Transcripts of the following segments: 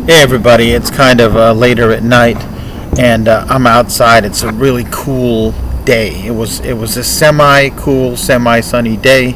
Hey everybody, it's kind of later at night, and I'm outside. It's a really cool day. It was a semi-cool, semi-sunny day,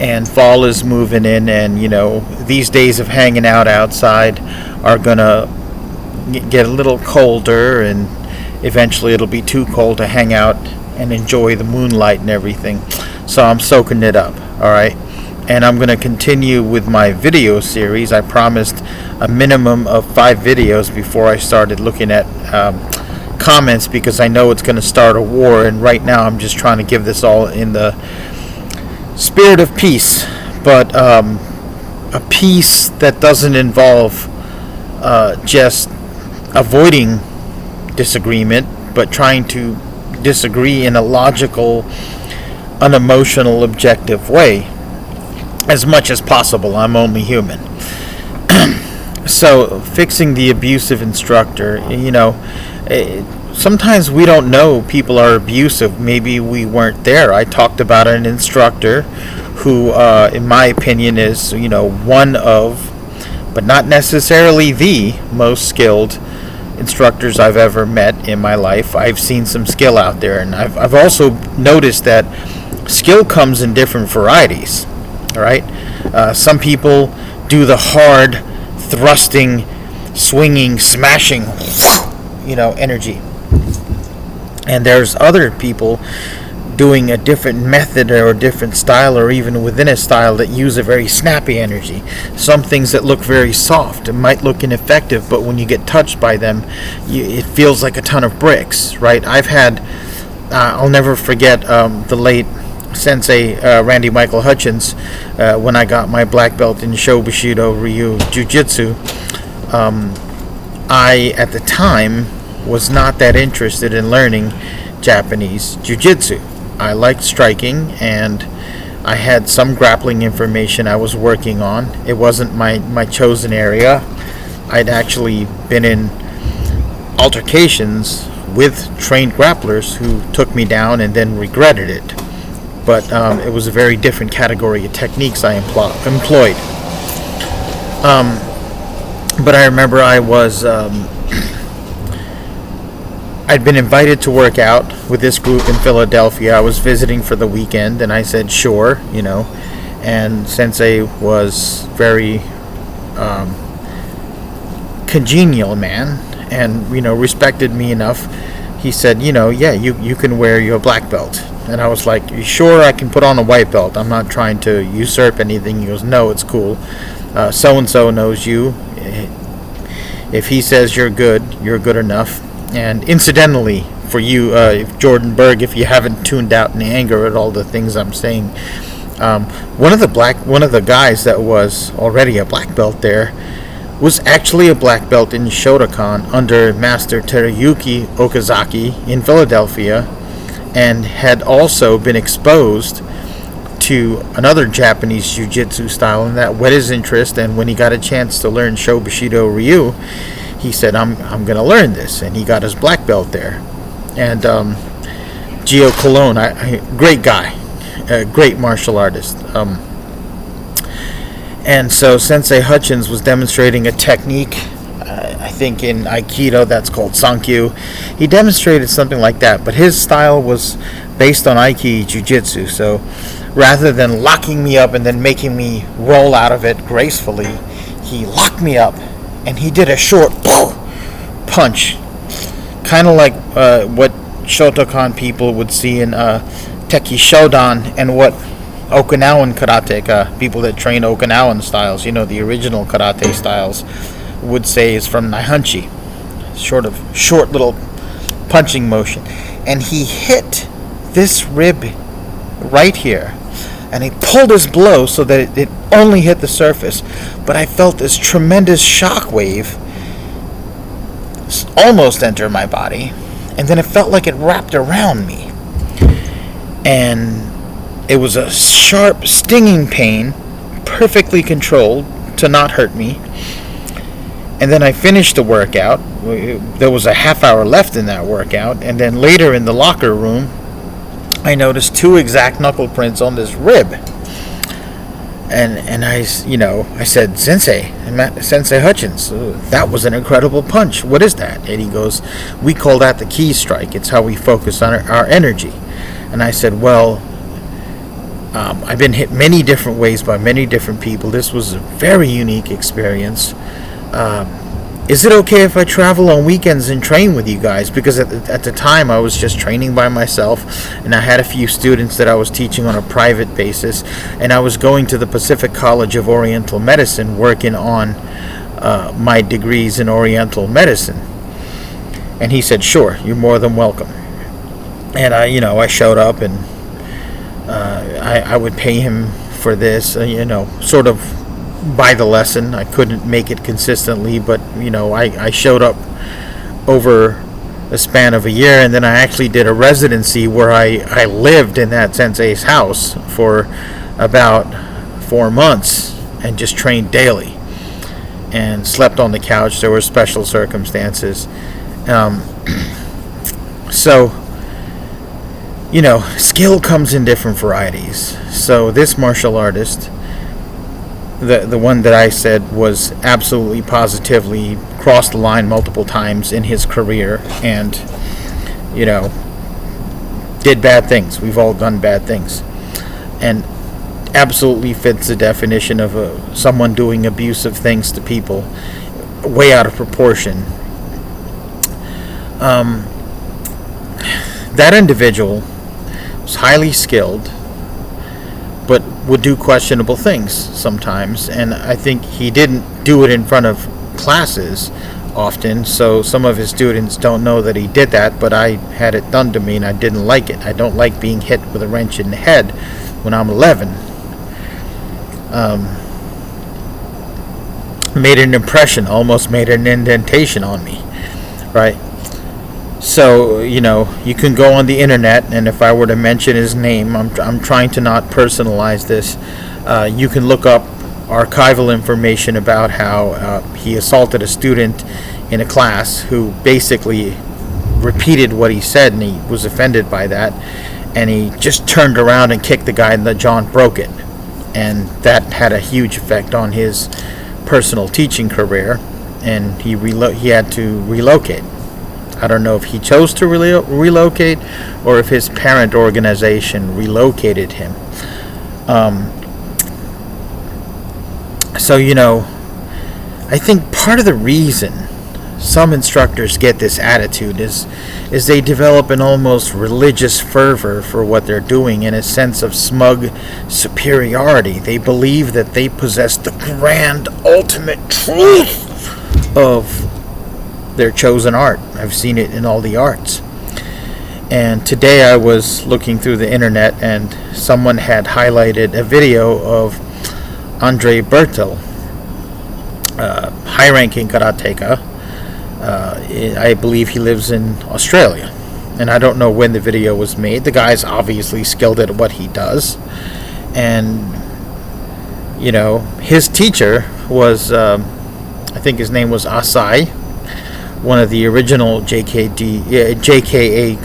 and fall is moving in. And these days of hanging out outside are gonna get a little colder, and eventually it'll be too cold to hang out and enjoy the moonlight and everything. So I'm soaking it up. All right. And I'm going to continue with my video series. I promised a minimum of 5 videos before I started looking at comments, because I know it's going to start a war, and right now I'm just trying to give this all in the spirit of peace, but a peace that doesn't involve just avoiding disagreement, but trying to disagree in a logical, unemotional, objective way. As much as possible. I'm only human. So, fixing the abusive instructor, sometimes we don't know people are abusive. Maybe we weren't there. I talked about an instructor who, in my opinion, is, one of, but not necessarily the most skilled instructors I've ever met in my life. I've seen some skill out there, and I've also noticed that skill comes in different varieties. All right. Some people do the hard thrusting, swinging, smashing, energy. And there's other people doing a different method or a different style, or even within a style, that use a very snappy energy. Some things that look very soft and might look ineffective, but when you get touched by them, it feels like a ton of bricks, right? I'll never forget the late Sensei Randy Michael Hutchins, when I got my black belt in Sho Bushido Ryu Jiu-Jitsu. I, at the time, was not that interested in learning Japanese Jiu-Jitsu. I liked striking, and I had some grappling information I was working on. It wasn't my chosen area. I'd actually been in altercations with trained grapplers who took me down and then regretted it. But it was a very different category of techniques I employed. But I remember I'd been invited to work out with this group in Philadelphia. I was visiting for the weekend, and I said sure, and Sensei was very congenial man, and respected me enough. He said, yeah, you can wear your black belt. And I was like, you sure I can put on a white belt? I'm not trying to usurp anything. He goes, no, it's cool. So-and-so knows you. If he says you're good enough. And incidentally, for you, Jordan Berg, if you haven't tuned out in anger at all the things I'm saying, one of the guys that was already a black belt there was actually a black belt in Shotokan under Master Teruyuki Okazaki in Philadelphia, and had also been exposed to another Japanese jiu-jitsu style, and that whet his interest. And when he got a chance to learn Sho Bushido Ryu, he said, I'm going to learn this, and he got his black belt there. And Gio Colon, great guy, a great martial artist. And so Sensei Hutchins was demonstrating a technique, I think in Aikido that's called Sankyu. He demonstrated something like that, but his style was based on Aiki Jiu-Jitsu. So rather than locking me up and then making me roll out of it gracefully, he locked me up and he did a short punch, kind of like what Shotokan people would see in Teki Shodan, and what Okinawan karateka, people that train Okinawan styles, the original karate styles, would say is from Naihanchi. Short little punching motion. And he hit this rib right here. And he pulled his blow so that it only hit the surface. But I felt this tremendous shock wave almost enter my body. And then it felt like it wrapped around me. And it was a sharp, stinging pain, perfectly controlled to not hurt me. And then I finished the workout. There was a half hour left in that workout. And then later in the locker room, I noticed 2 exact knuckle prints on this rib. And I said, Sensei Hutchins, that was an incredible punch. What is that? And he goes, we call that the key strike. It's how we focus on our energy. And I said, well, I've been hit many different ways by many different people. This was a very unique experience. Is it okay if I travel on weekends and train with you guys? Because at the time I was just training by myself, and I had a few students that I was teaching on a private basis, and I was going to the Pacific College of Oriental Medicine working on my degrees in Oriental Medicine. And he said, sure, you're more than welcome. And I showed up, and I would pay him for this, sort of by the lesson. I couldn't make it consistently, but I showed up over a span of a year, and then I actually did a residency where I lived in that sensei's house for about 4 months and just trained daily and slept on the couch. There were special circumstances. So skill comes in different varieties. So this martial artist, the one that I said was absolutely positively crossed the line multiple times in his career, and did bad things. We've all done bad things, and absolutely fits the definition of someone doing abusive things to people, way out of proportion. That individual was highly skilled, but would do questionable things sometimes, and I think he didn't do it in front of classes often, so some of his students don't know that he did that, but I had it done to me and I didn't like it. I don't like being hit with a wrench in the head when I'm 11. Made an impression, almost made an indentation on me, right? So, you can go on the internet, and if I were to mention his name, I'm trying to not personalize this. You can look up archival information about how he assaulted a student in a class who basically repeated what he said, and he was offended by that, and he just turned around and kicked the guy in the jaw and broke it. And that had a huge effect on his personal teaching career, and he had to relocate. I don't know if he chose to relocate or if his parent organization relocated him. So, I think part of the reason some instructors get this attitude is they develop an almost religious fervor for what they're doing, and a sense of smug superiority. They believe that they possess the grand ultimate truth of their chosen art. I've seen it in all the arts. And today I was looking through the internet, and someone had highlighted a video of Jordan Berg, high-ranking karateka. I believe he lives in Australia, and I don't know when the video was made. The guy's obviously skilled at what he does, and his teacher was I think his name was Asai, one of the original JKA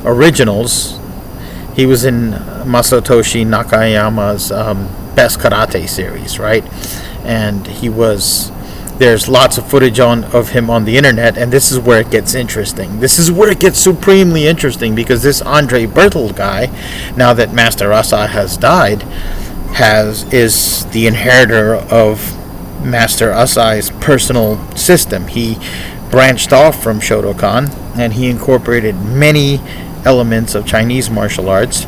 originals. He was in Masatoshi Nakayama's Best Karate series, right? And there's lots of footage of him on the internet, and this is where it gets interesting. This is where it gets supremely interesting, because this Jordan Berg guy, now that Master Asai has died, is the inheritor of Master Asai's personal system. He branched off from Shotokan, and he incorporated many elements of Chinese martial arts,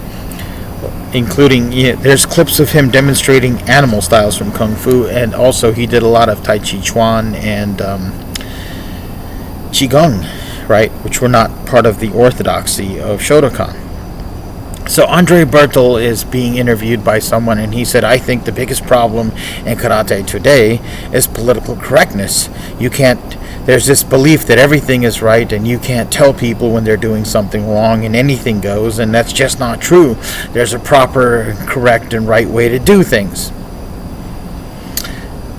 including, there's clips of him demonstrating animal styles from Kung Fu, and also he did a lot of Tai Chi Chuan and Qigong, right, which were not part of the orthodoxy of Shotokan. So Jordan Berg is being interviewed by someone, and he said, I think the biggest problem in karate today is political correctness. There's this belief that everything is right, and you can't tell people when they're doing something wrong, and anything goes, and that's just not true. There's a proper, correct, and right way to do things.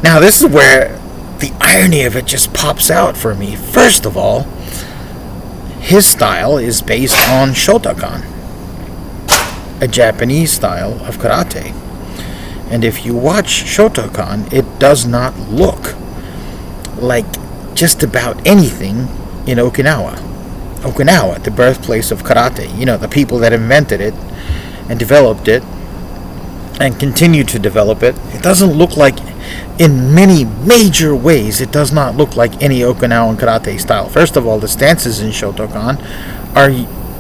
Now, this is where the irony of it just pops out for me. First of all, his style is based on Shotokan, a Japanese style of karate. And if you watch Shotokan, it does not look like just about anything in Okinawa. Okinawa, the birthplace of karate, the people that invented it and developed it and continue to develop it. It doesn't look like, in many major ways, it does not look like any Okinawan karate style. First of all, the stances in Shotokan are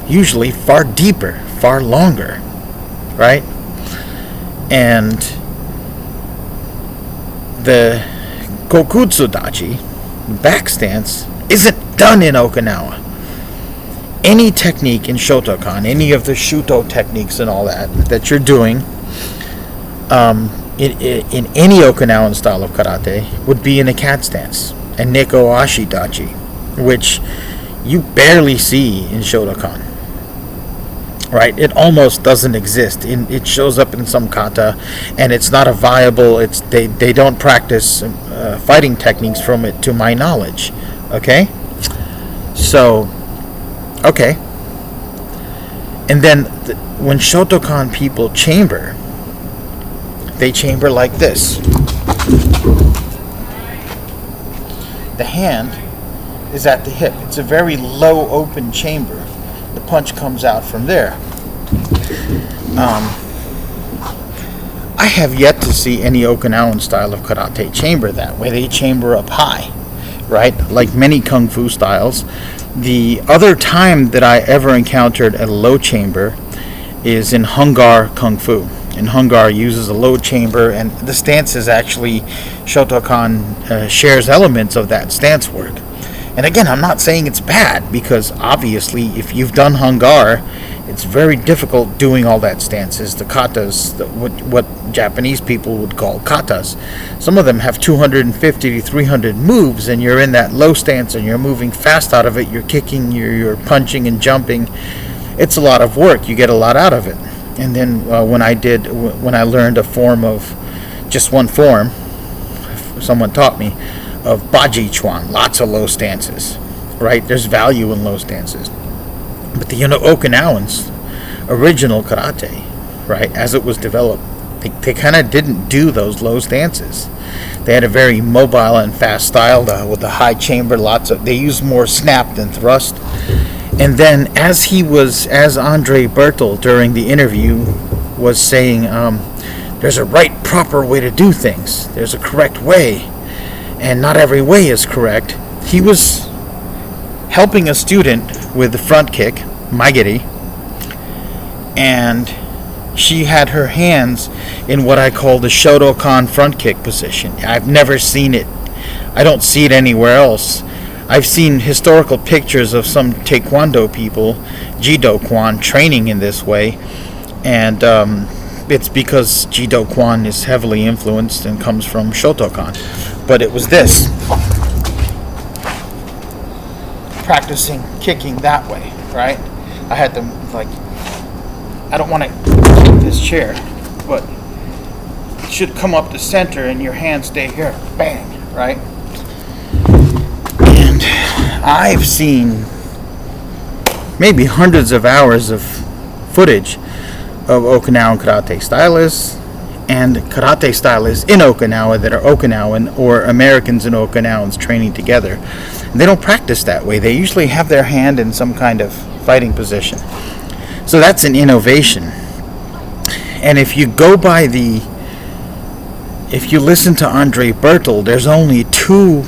usually far deeper, far longer, right? And the Kokutsu Dachi, back stance, isn't done in Okinawa. Any technique in Shotokan, any of the Shuto techniques and all that you're doing in any Okinawan style of karate would be in a cat stance and Neko Ashi Dachi, which you barely see in Shotokan. Right? It almost doesn't exist. It shows up in some kata, and it's not a viable. They don't practice fighting techniques from it, to my knowledge. Okay, so okay, and then when Shotokan people chamber, they chamber like this. The hand is at the hip. It's a very low open chamber. The punch comes out from there. I have yet to see any Okinawan style of karate chamber that way. They chamber up high, right? Like many kung fu styles. The other time that I ever encountered a low chamber is in Hungar kung fu. And Hungar uses a low chamber, and the stance is actually, Shotokan shares elements of that stance work. And again, I'm not saying it's bad, because obviously if you've done Hungar, it's very difficult doing all that stances, the katas, what Japanese people would call katas. Some of them have 250 to 300 moves, and you're in that low stance and you're moving fast out of it, you're kicking, you're punching and jumping. It's a lot of work, you get a lot out of it. And then when I learned a form of, just one form, someone taught me, of Baji Chuan, lots of low stances, right? There's value in low stances. But the Okinawans, original karate, right, as it was developed, they kind of didn't do those low stances. They had a very mobile and fast style with the high chamber, they used more snap than thrust. And then as Andre Bertel during the interview was saying, there's a right, proper way to do things. There's a correct way, and not every way is correct. He was helping a student with the front kick, Maigiri, and she had her hands in what I call the Shotokan front kick position. I've never seen it. I don't see it anywhere else. I've seen historical pictures of some Taekwondo people, Jido Kwan, training in this way, and it's because Jido Kwan is heavily influenced and comes from Shotokan. But it was this. Practicing kicking that way, right? I had to, I don't want to kick this chair, but it should come up the center and your hands stay here. Bang, right? And I've seen maybe hundreds of hours of footage of Okinawan karate stylists and karate stylists in Okinawa that are Okinawan or Americans and Okinawans training together. And they don't practice that way. They usually have their hand in some kind of fighting position. So that's an innovation. And if you listen to Andre Bertel, there's only two.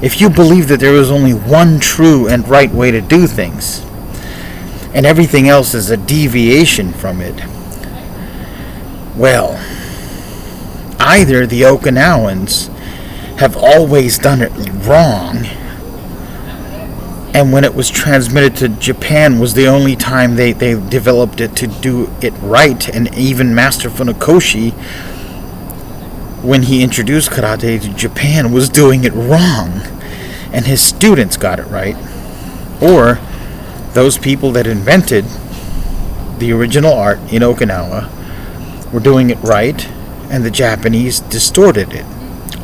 If you believe that there is only one true and right way to do things, and everything else is a deviation from it, well, either the Okinawans have always done it wrong, and when it was transmitted to Japan was the only time they developed it to do it right, and even Master Funakoshi, when he introduced karate to Japan, was doing it wrong, and his students got it right. Or those people that invented the original art in Okinawa were doing it right, and the Japanese distorted it.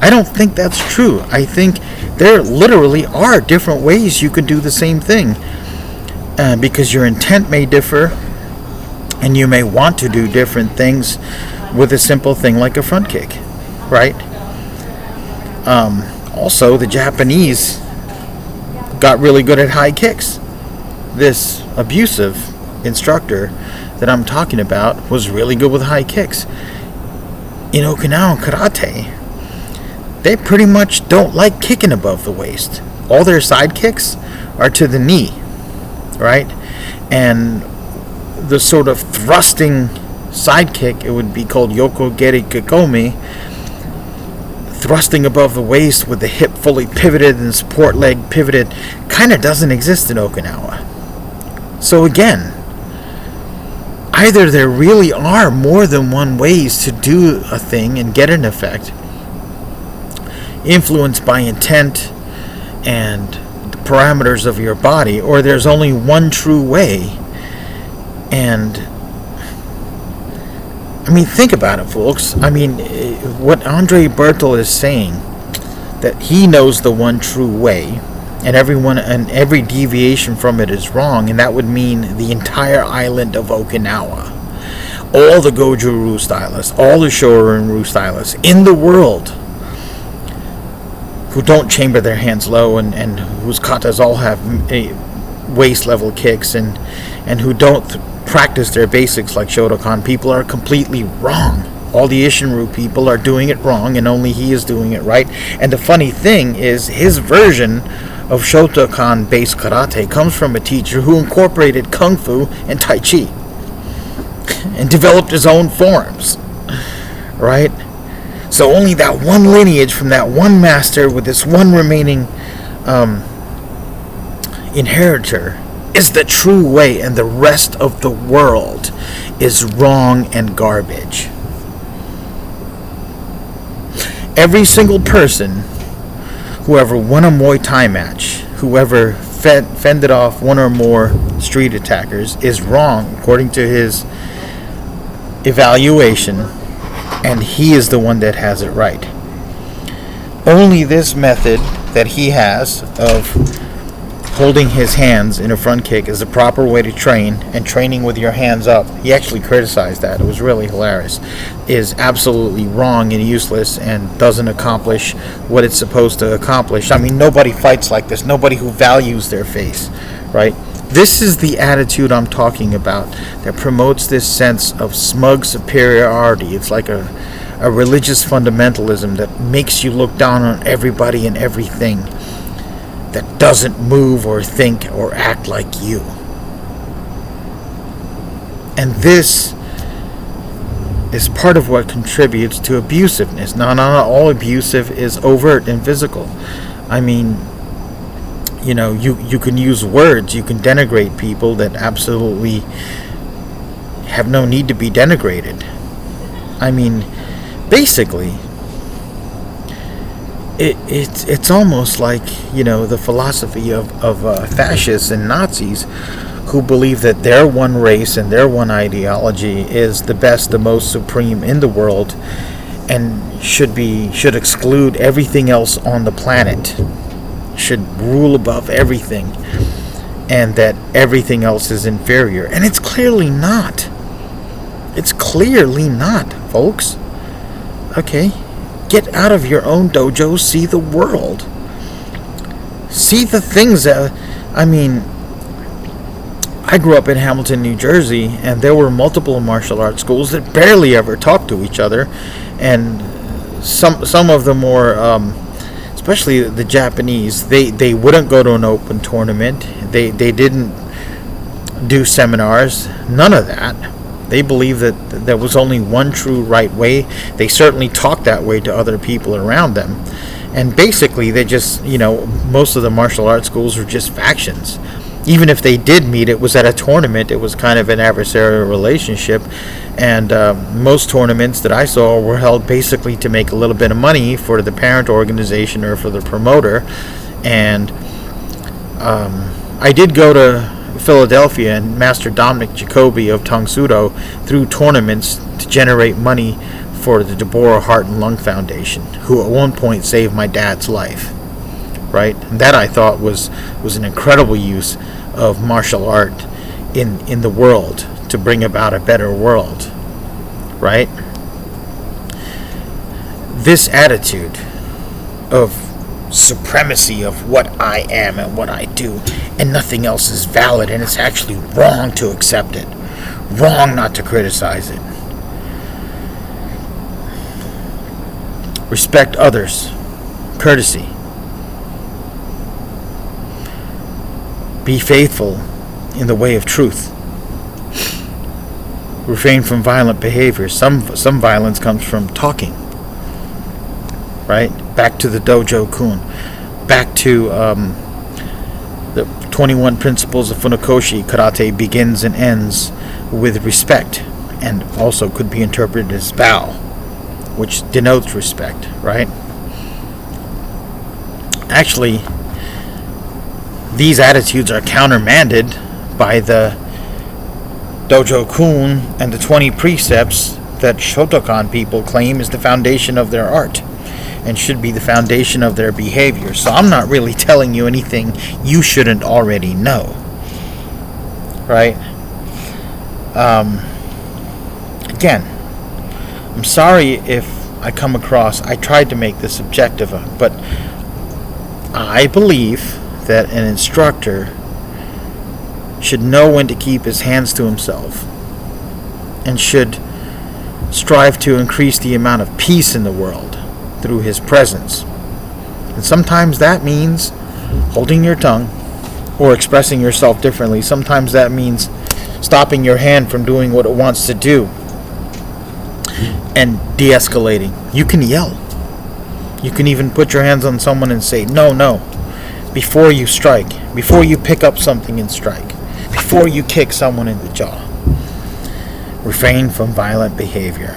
I don't think that's true. I think there literally are different ways you could do the same thing, because your intent may differ, and you may want to do different things with a simple thing like a front kick, right? Also, the Japanese got really good at high kicks. This abusive instructor that I'm talking about was really good with high kicks. In Okinawan karate, they pretty much don't like kicking above the waist. All their side kicks are to the knee, right? And the sort of thrusting side kick, it would be called yoko geri kikomi, thrusting above the waist with the hip fully pivoted and support leg pivoted, kind of doesn't exist in Okinawa. So again, either there really are more than one ways to do a thing and get an effect, influenced by intent and the parameters of your body, or there's only one true way. And I mean, think about it, folks. I mean, what Andre Bertel is saying, that he knows the one true way, and every deviation from it is wrong, and that would mean the entire island of Okinawa, all the Goju-Ryu stylists, all the Shorin-Ryu stylists in the world who don't chamber their hands low and whose katas all have waist level kicks and who don't practice their basics like Shotokan, people are completely wrong. All the Isshin-Ryu people are doing it wrong, and only he is doing it right. And the funny thing is, his version of Shotokan based karate comes from a teacher who incorporated Kung Fu and Tai Chi and developed his own forms, right? So only that one lineage from that one master with this one remaining inheritor is the true way, and the rest of the world is wrong and garbage. Every single person, whoever won a Muay Thai match, whoever fended off one or more street attackers, is wrong according to his evaluation, and he is the one that has it right. Only this method that he has of holding his hands in a front kick is the proper way to train, and training with your hands up, he actually criticized that, it was really hilarious, is absolutely wrong and useless and doesn't accomplish what it's supposed to accomplish. I mean, nobody fights like this, nobody who values their face, right? This is the attitude I'm talking about that promotes this sense of smug superiority. It's like a religious fundamentalism that makes you look down on everybody and everything that doesn't move or think or act like you. And this is part of what contributes to abusiveness. Now, not all abusive is overt and physical. I mean, you know, you can use words, you can denigrate people that absolutely have no need to be denigrated. I mean, basically, it's almost like, you know, the philosophy of fascists and Nazis who believe that their one race and their one ideology is the best, the most supreme in the world, and should exclude everything else on the planet, should rule above everything, and that everything else is inferior. And it's clearly not. It's clearly not, folks. Okay? Get out of your own dojo, see the world. See the things that, I mean, I grew up in Hamilton, New Jersey, and there were multiple martial arts schools that barely ever talked to each other, and some of them were, especially the Japanese, they wouldn't go to an open tournament. They didn't do seminars, none of that. They believed that there was only one true right way. They certainly talked that way to other people around them. And basically, they just, you know, most of the martial arts schools were just factions. Even if they did meet, it was at a tournament. It was kind of an adversarial relationship. And most tournaments that I saw were held basically to make a little bit of money for the parent organization or for the promoter. And I did go to Philadelphia, and Master Dominic Jacoby of Tang Sudo threw tournaments to generate money for the Deborah Heart and Lung Foundation, who at one point saved my dad's life, right? And that, I thought, was an incredible use of martial art in the world to bring about a better world, right? this attitude of supremacy of what I am and what I do, and nothing else is valid, and it's actually wrong to accept it, wrong not to criticize it. Respect others, courtesy. Be faithful in the way of truth. Refrain from violent behavior. Some violence comes from talking. Right? Back to the Dojo Kun. Back to the 21 principles of Funakoshi. Karate begins and ends with respect, and also could be interpreted as bow, which denotes respect, right? Actually, these attitudes are countermanded by the Dojo Kun and the 20 precepts that Shotokan people claim is the foundation of their art and should be the foundation of their behavior. So I'm not really telling you anything you shouldn't already know, right? Again, I'm sorry if I come across, I tried to make this objective, but I believe that an instructor should know when to keep his hands to himself and should strive to increase the amount of peace in the world through his presence. And sometimes that means holding your tongue or expressing yourself differently. Sometimes that means stopping your hand from doing what it wants to do and de-escalating. You can yell. You can even put your hands on someone and say, no, before you strike, before you pick up something and strike, before you kick someone in the jaw. Refrain from violent behavior.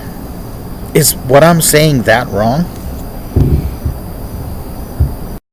Is what I'm saying that wrong?